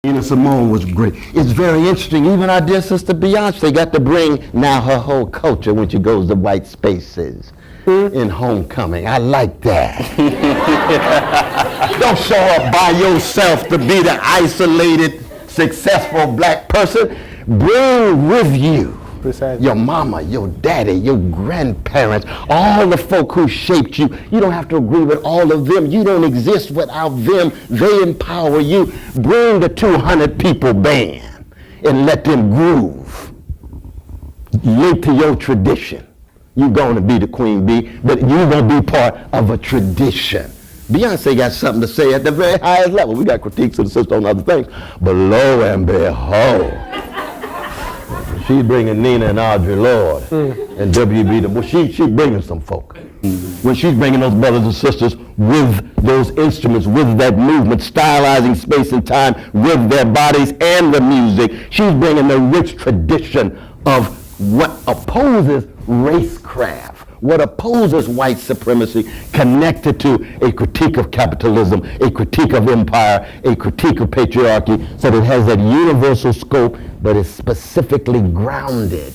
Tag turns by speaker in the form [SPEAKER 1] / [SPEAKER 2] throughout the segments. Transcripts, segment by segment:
[SPEAKER 1] Nina Simone was great. It's very interesting. Even our dear sister Beyonce got to bring now her whole culture when she goes to white spaces in Homecoming. I like that. Don't show up by yourself to be the isolated, successful black person. Bring with you your mama, your daddy, your grandparents, all the folk who shaped you. You don't have to agree with all of them. You don't exist without them. They empower you. Bring the 200 people band and let them groove. Link to your tradition. You're going to be the queen bee, but you're going to be part of a tradition. Beyonce got something to say at the very highest level. We got critiques of the sister on other things, but lo and behold, she's bringing Nina and Audre Lorde and W.B. Du Bois. She's bringing some folk. When she's bringing those brothers and sisters with those instruments, with that movement, stylizing space and time with their bodies and the music, she's bringing the rich tradition of what opposes racecraft, what opposes white supremacy, connected to a critique of capitalism, a critique of empire, a critique of patriarchy, so that it has that universal scope, but is specifically grounded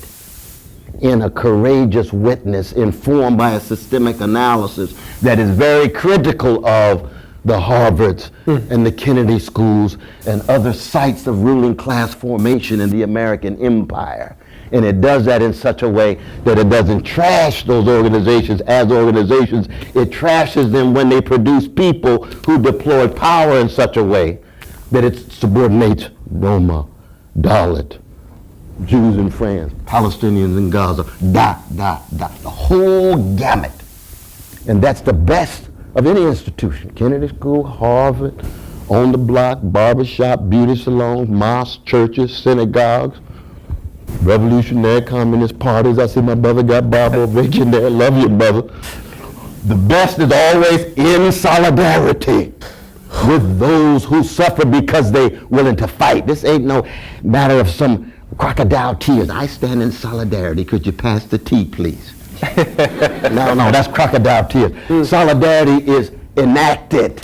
[SPEAKER 1] in a courageous witness informed by a systemic analysis that is very critical of the Harvards and the Kennedy schools and other sites of ruling class formation in the American empire. And it does that in such a way that it doesn't trash those organizations as organizations. It trashes them when they produce people who deploy power in such a way that it subordinates Roma, Dalit, Jews in France, Palestinians in Gaza, the whole gamut. And that's the best of any institution. Kennedy School, Harvard, on the block, barbershop, beauty salons, mosques, churches, synagogues, revolutionary communist parties. I see my brother got Barbara Vick there. Love you, brother. The best is always in solidarity with those who suffer because they're willing to fight. This ain't no matter of some crocodile tears. I stand in solidarity. Could you pass the tea, please? No, that's crocodile tears. Solidarity is enacted,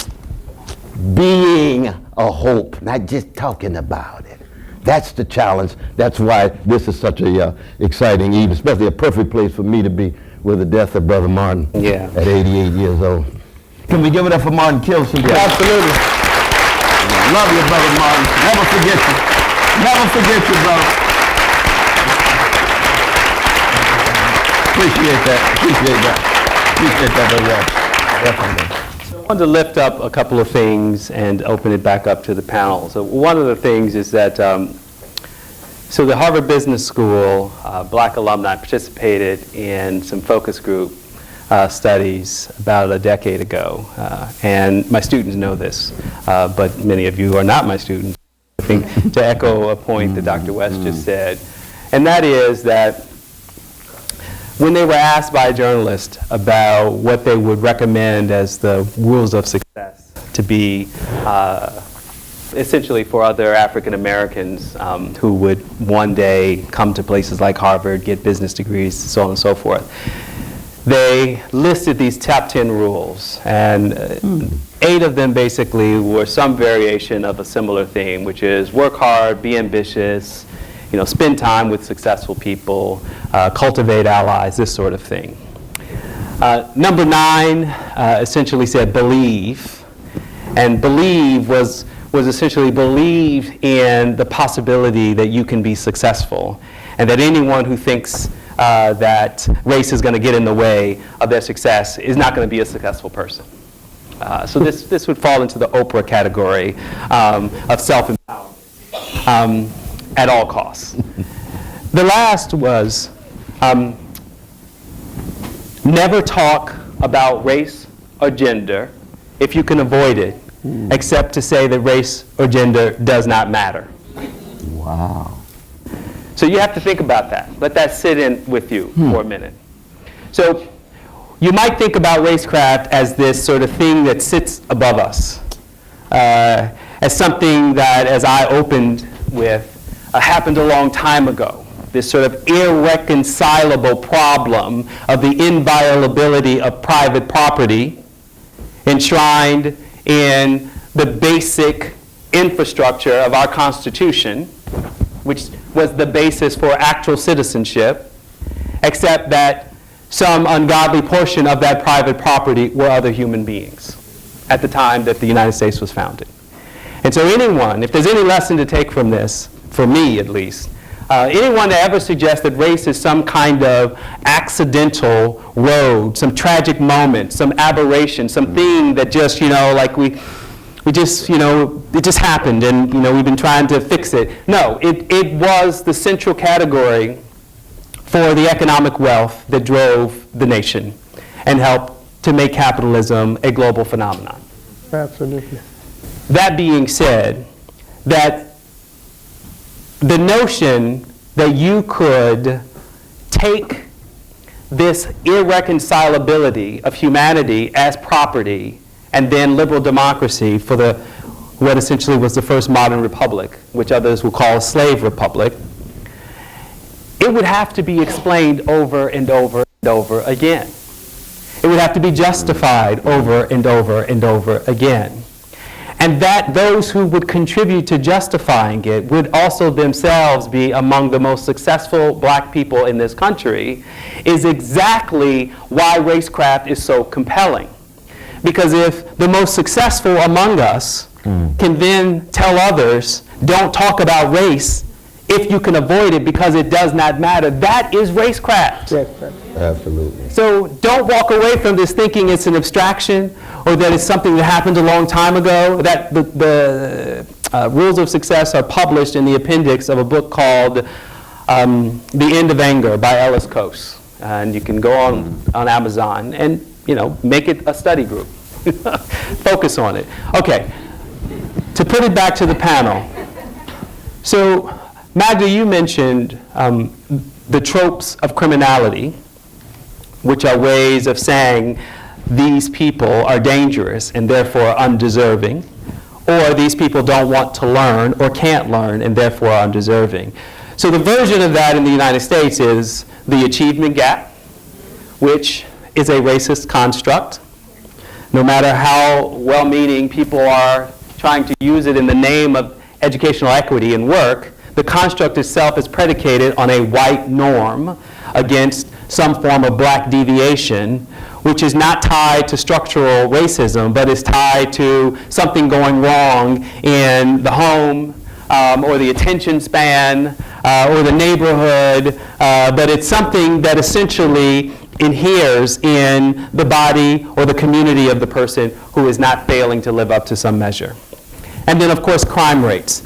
[SPEAKER 1] being a hope, not just talking about it. That's the challenge. That's why this is such a exciting evening, especially a perfect place for me to be with the death of Brother Martin at 88 years old. Can we give it up for Martin Kilson?
[SPEAKER 2] Absolutely.
[SPEAKER 1] Love you, Brother Martin. Never forget you. Never forget you, brother. Appreciate that, brother. Definitely.
[SPEAKER 2] I wanted to lift up a couple of things and open it back up to the panel. So one of the things is that, so the Harvard Business School black alumni participated in some focus group studies about a decade ago. And my students know this, but many of you are not my students. I think to echo a point that Dr. West just said, and that is that when they were asked by a journalist about what they would recommend as the rules of success to be essentially for other African Americans who would one day come to places like Harvard, get business degrees, so on and so forth, they listed these top 10 rules, and 8 of them basically were some variation of a similar theme, which is work hard, be ambitious, spend time with successful people, cultivate allies, this sort of thing. Number 9 essentially said believe, and believe was essentially believe in the possibility that you can be successful, and that anyone who thinks that race is going to get in the way of their success is not going to be a successful person. So this would fall into the Oprah category of self-empowerment at all costs. The last was never talk about race or gender if you can avoid it, except to say that race or gender does not matter.
[SPEAKER 1] Wow.
[SPEAKER 2] So you have to think about that. Let that sit in with you for a minute. So you might think about racecraft as this sort of thing that sits above us, as something that, as I opened with, happened a long time ago. This sort of irreconcilable problem of the inviolability of private property enshrined in the basic infrastructure of our Constitution, which was the basis for actual citizenship, except that some ungodly portion of that private property were other human beings at the time that the United States was founded. And so anyone, if there's any lesson to take from this, for me at least, anyone that ever suggests that race is some kind of accidental road, some tragic moment, some aberration, some thing that just, like we just, it just happened and, we've been trying to fix it. No, it was the central category for the economic wealth that drove the nation and helped to make capitalism a global phenomenon.
[SPEAKER 3] Absolutely.
[SPEAKER 2] That being said, that the notion that you could take this irreconcilability of humanity as property and then liberal democracy for what essentially was the first modern republic, which others will call a slave republic, it would have to be explained over and over and over again. It would have to be justified over and over and over again. And that those who would contribute to justifying it would also themselves be among the most successful black people in this country is exactly why racecraft is so compelling. Because if the most successful among us can then tell others, don't talk about race if you can avoid it because it does not matter, that is racecraft.
[SPEAKER 3] Yes,
[SPEAKER 1] Absolutely.
[SPEAKER 2] So don't walk away from this thinking it's an abstraction or that it's something that happened a long time ago. That the rules of success are published in the appendix of a book called The End of Anger by Ellis Coase. And you can go on Amazon and make it a study group. Focus on it. Okay, to put it back to the panel. So Magda, you mentioned the tropes of criminality, which are ways of saying these people are dangerous and therefore undeserving, or these people don't want to learn or can't learn and therefore are undeserving. So the version of that in the United States is the achievement gap, which is a racist construct. No matter how well-meaning people are trying to use it in the name of educational equity and work, the construct itself is predicated on a white norm against some form of black deviation, which is not tied to structural racism, but is tied to something going wrong in the home or the attention span or the neighborhood, but it's something that essentially inheres in the body or the community of the person who is not failing to live up to some measure. And then, of course, crime rates.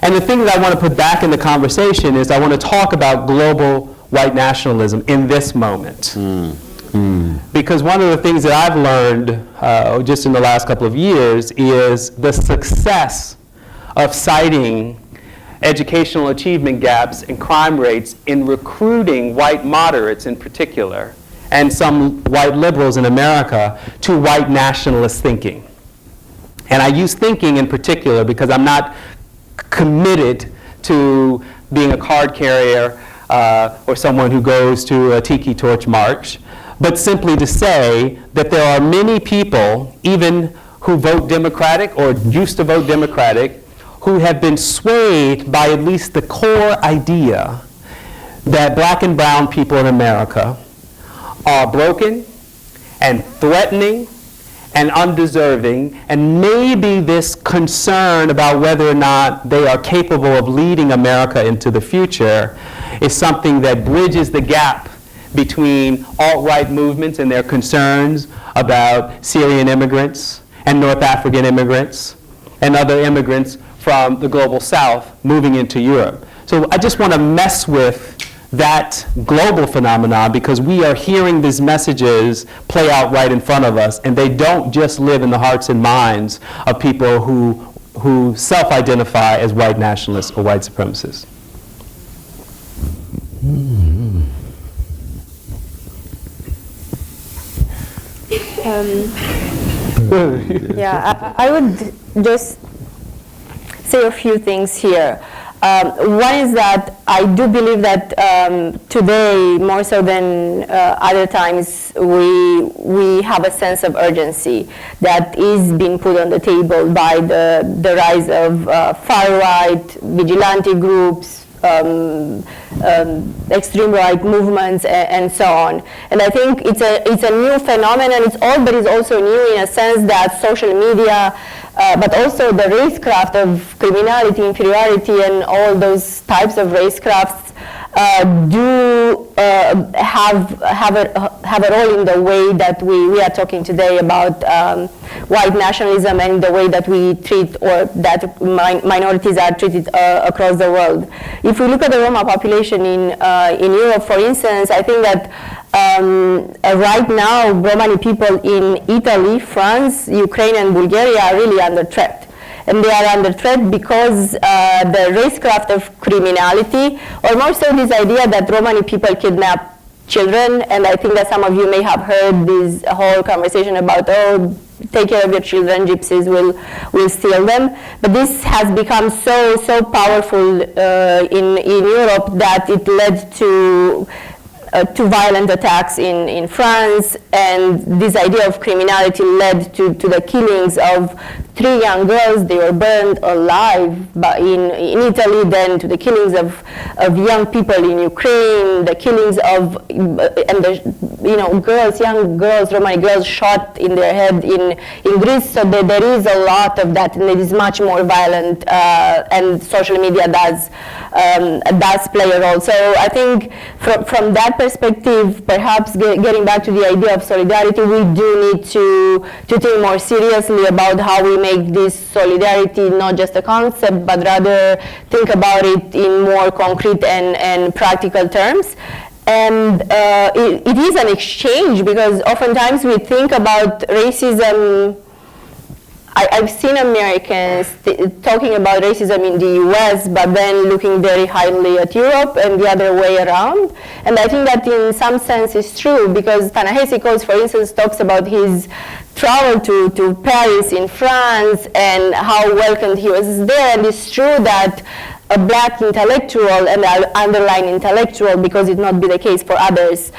[SPEAKER 2] And the thing that I want to put back in the conversation is I want to talk about global white nationalism in this moment. Because one of the things that I've learned just in the last couple of years is the success of citing educational achievement gaps and crime rates in recruiting white moderates in particular, and some white liberals in America, to white nationalist thinking. And I use thinking in particular because I'm not committed to being a card carrier or someone who goes to a tiki torch march, but simply to say that there are many people, even who vote Democratic or used to vote Democratic, who have been swayed by at least the core idea that black and brown people in America are broken and threatening and undeserving, and maybe this concern about whether or not they are capable of leading America into the future is something that bridges the gap between alt-right movements and their concerns about Syrian immigrants and North African immigrants and other immigrants from the global south moving into Europe. So I just want to mess with that global phenomenon because we are hearing these messages play out right in front of us, and they don't just live in the hearts and minds of people who self-identify as white nationalists or white supremacists.
[SPEAKER 4] Yeah, I would just say a few things here.
[SPEAKER 3] One is that I do believe that today, more so than other times, we have a sense of urgency that is being put on the table by the rise of far-right vigilante groups, extreme right movements, and so on. And I think it's a new phenomenon. But it's also new in a sense that social media, but also the racecraft of criminality, inferiority, and all those types of racecrafts do have a role in the way that we are talking today about white nationalism and the way that we treat, or that minorities are treated across the world. If we look at the Roma population in Europe, for instance, I think that right now Romani people in Italy, France, Ukraine, and Bulgaria are really under threat. And they are under threat because the racecraft of criminality, or more so this idea that Romani people kidnap children, and I think that some of you may have heard this whole conversation about, oh, take care of your children, gypsies will steal them. But this has become so powerful in Europe that it led to violent attacks in France, and this idea of criminality led to the killings of 3 young girls. They were burned alive in Italy, then to the killings of young people in Ukraine, the killings of young girls, Romani girls shot in their head in Greece. So there is a lot of that, and it is much more violent, and social media does play a role. So I think from that perspective, perhaps getting back to the idea of solidarity, we do need to think more seriously about how we make this solidarity not just a concept, but rather think about it in more concrete and practical terms. And it is an exchange, because oftentimes we think about racism. I've seen Americans talking about racism in the US, but then looking very highly at Europe and the other way around. And I think that in some sense is true, because Ta-Nehisi, for instance, talks about his travel to Paris in France and how welcomed he was there. And it's true that a black intellectual, and I'll underline intellectual because it not be the case for others,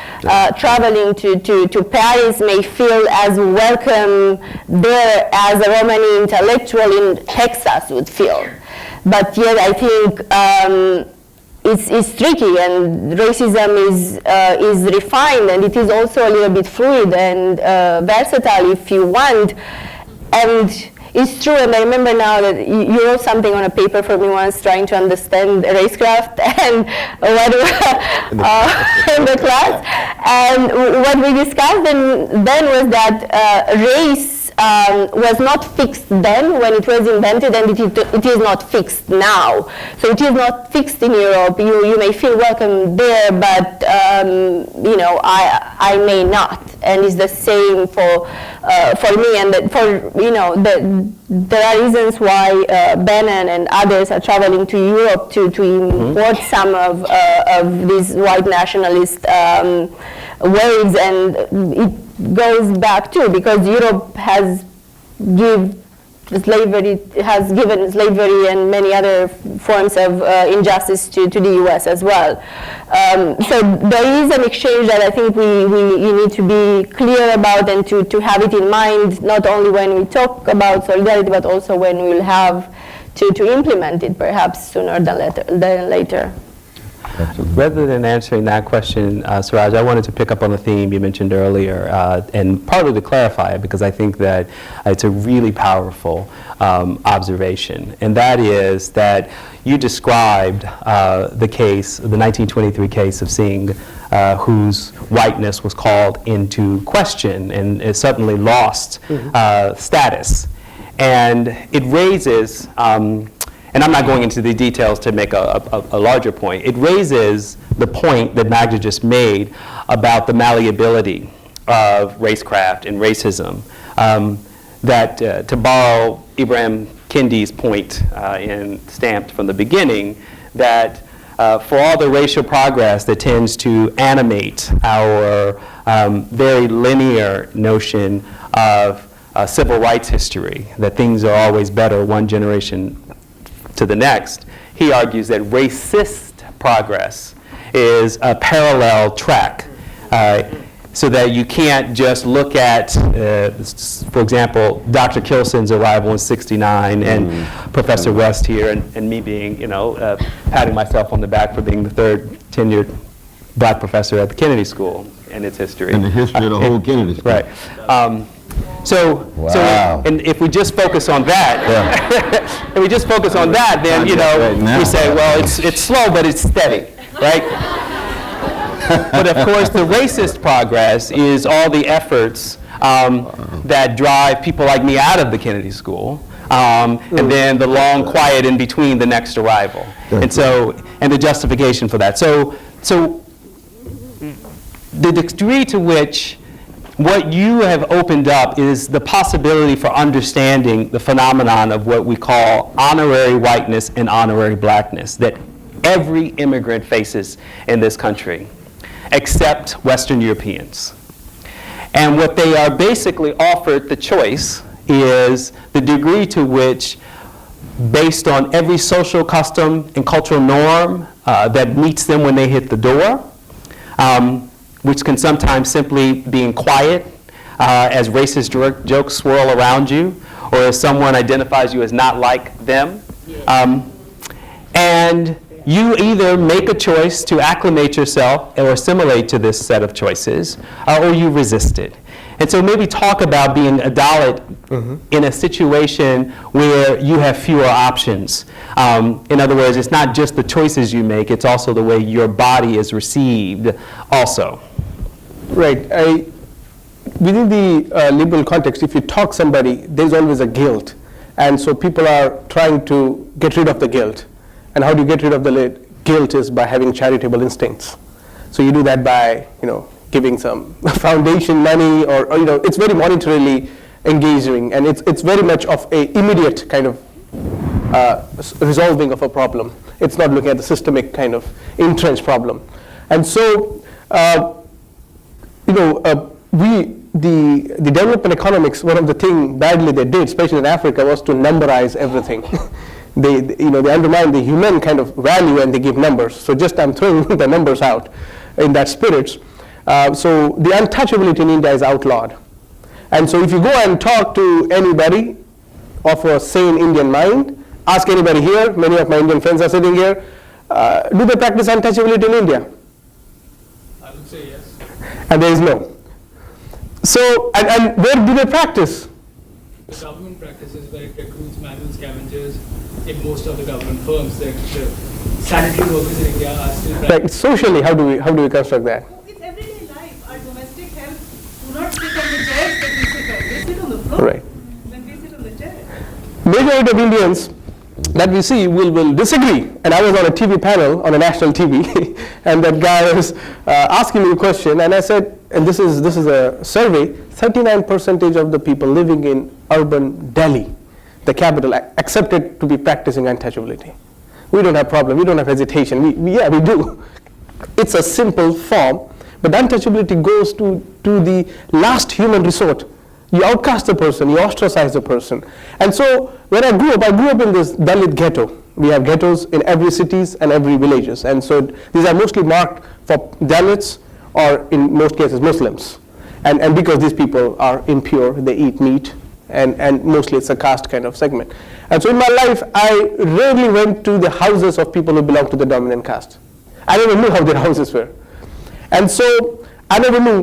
[SPEAKER 3] traveling to Paris may feel as welcome there as a Romani intellectual in Texas would feel. But yet I think it's tricky, and racism is refined, and it is also a little bit fluid and versatile if you want. And it's true, and I remember now that you wrote something on a paper for me once trying to understand racecraft and what in the class. And what we discussed then was that race was not fixed then when it was invented, and it is not fixed now. So it is not fixed in Europe. You may feel welcome there, but I may not. And it's the same for me, and there are reasons why Bannon and others are traveling to Europe to import some of these white nationalist waves, and it goes back too because Europe has given slavery and many other forms of injustice to the US as well. So there is an exchange that I think you need to be clear about, and to have it in mind, not only when we talk about solidarity, but also when we will have to implement it, perhaps sooner than later.
[SPEAKER 2] Absolutely. Rather than answering that question, Suraj, I wanted to pick up on the theme you mentioned earlier, and partly to clarify it, because I think that it's a really powerful observation, and that is that you described the case, the 1923 case of Singh, whose whiteness was called into question and it suddenly lost status. And it raises, and I'm not going into the details to make a larger point. It raises the point that Magda just made about the malleability of racecraft and racism. That, to borrow Ibrahim Kendi's point stamped from the beginning, that for all the racial progress that tends to animate our very linear notion of civil rights history, that things are always better one generation to to the next, he argues that racist progress is a parallel track. So that you can't just look at, for example, Dr. Kilson's arrival in '69 and Professor West here and me being, patting myself on the back for being the third tenured black professor at the Kennedy School in its history.
[SPEAKER 1] In the history of the whole Kennedy School.
[SPEAKER 2] Right. And if we just focus on that, if we just focus on that, then, we say, well, it's slow, but it's steady, right? But of course, the racist progress is all the efforts that drive people like me out of the Kennedy School, and then the long quiet in between the next arrival, and the justification for that. So the degree to which what you have opened up is the possibility for understanding the phenomenon of what we call honorary whiteness and honorary blackness that every immigrant faces in this country, except Western Europeans. And what they are basically offered the choice is the degree to which, based on every social custom and cultural norm that meets them when they hit the door, which can sometimes simply being quiet as racist jokes swirl around you, or as someone identifies you as not like them. And you either make a choice to acclimate yourself or assimilate to this set of choices, or you resist it. And so maybe talk about being a Dalit in a situation where you have fewer options. In other words, it's not just the choices you make, it's also the way your body is received also.
[SPEAKER 4] Right. Within the liberal context, if you talk somebody, there's always a guilt. And so people are trying to get rid of the guilt. And how do you get rid of the guilt is by having charitable instincts. So you do that by, giving some foundation money, or it's very monetarily engaging, and it's very much of a immediate kind of resolving of a problem. It's not looking at the systemic kind of entrenched problem. And so, the development economics, one of the things badly they did, especially in Africa, was to numberize everything. They undermine the human kind of value and they give numbers. So just I'm throwing the numbers out in that spirit. So the untouchability in India is outlawed. And so if you go and talk to anybody of a sane Indian mind, ask anybody here, many of my Indian friends are sitting here, do they practice untouchability in India?
[SPEAKER 5] I would say yes.
[SPEAKER 4] And there is no. So, and where do they practice?
[SPEAKER 5] The government practices where it recruits manual scavengers in most of the government firms. The sanitary workers in India are still
[SPEAKER 4] Like socially, how do we construct that?
[SPEAKER 6] It's everyday life. Our domestic help do not sit on the chairs that we sit on. They sit on the floor.
[SPEAKER 4] Right.
[SPEAKER 6] Then we sit on the chair.
[SPEAKER 4] Majority of Indians that we see will disagree. And I was on a TV panel on a national TV, and that guy was asking me a question, and I said, and this is a survey, 39% of the people living in urban Delhi, the capital, accepted to be practicing untouchability. We don't have problem, we don't have hesitation, we do. It's a simple form, but untouchability goes to the last human resort. You outcast the person, you ostracize the person. And so when I grew up in this Dalit ghetto. We have ghettos in every cities and every villages. And so these are mostly marked for Dalits or in most cases Muslims. And because these people are impure, they eat meat, and mostly it's a caste kind of segment. And so in my life, I rarely went to the houses of people who belong to the dominant caste. I never knew how their houses were. And so I never knew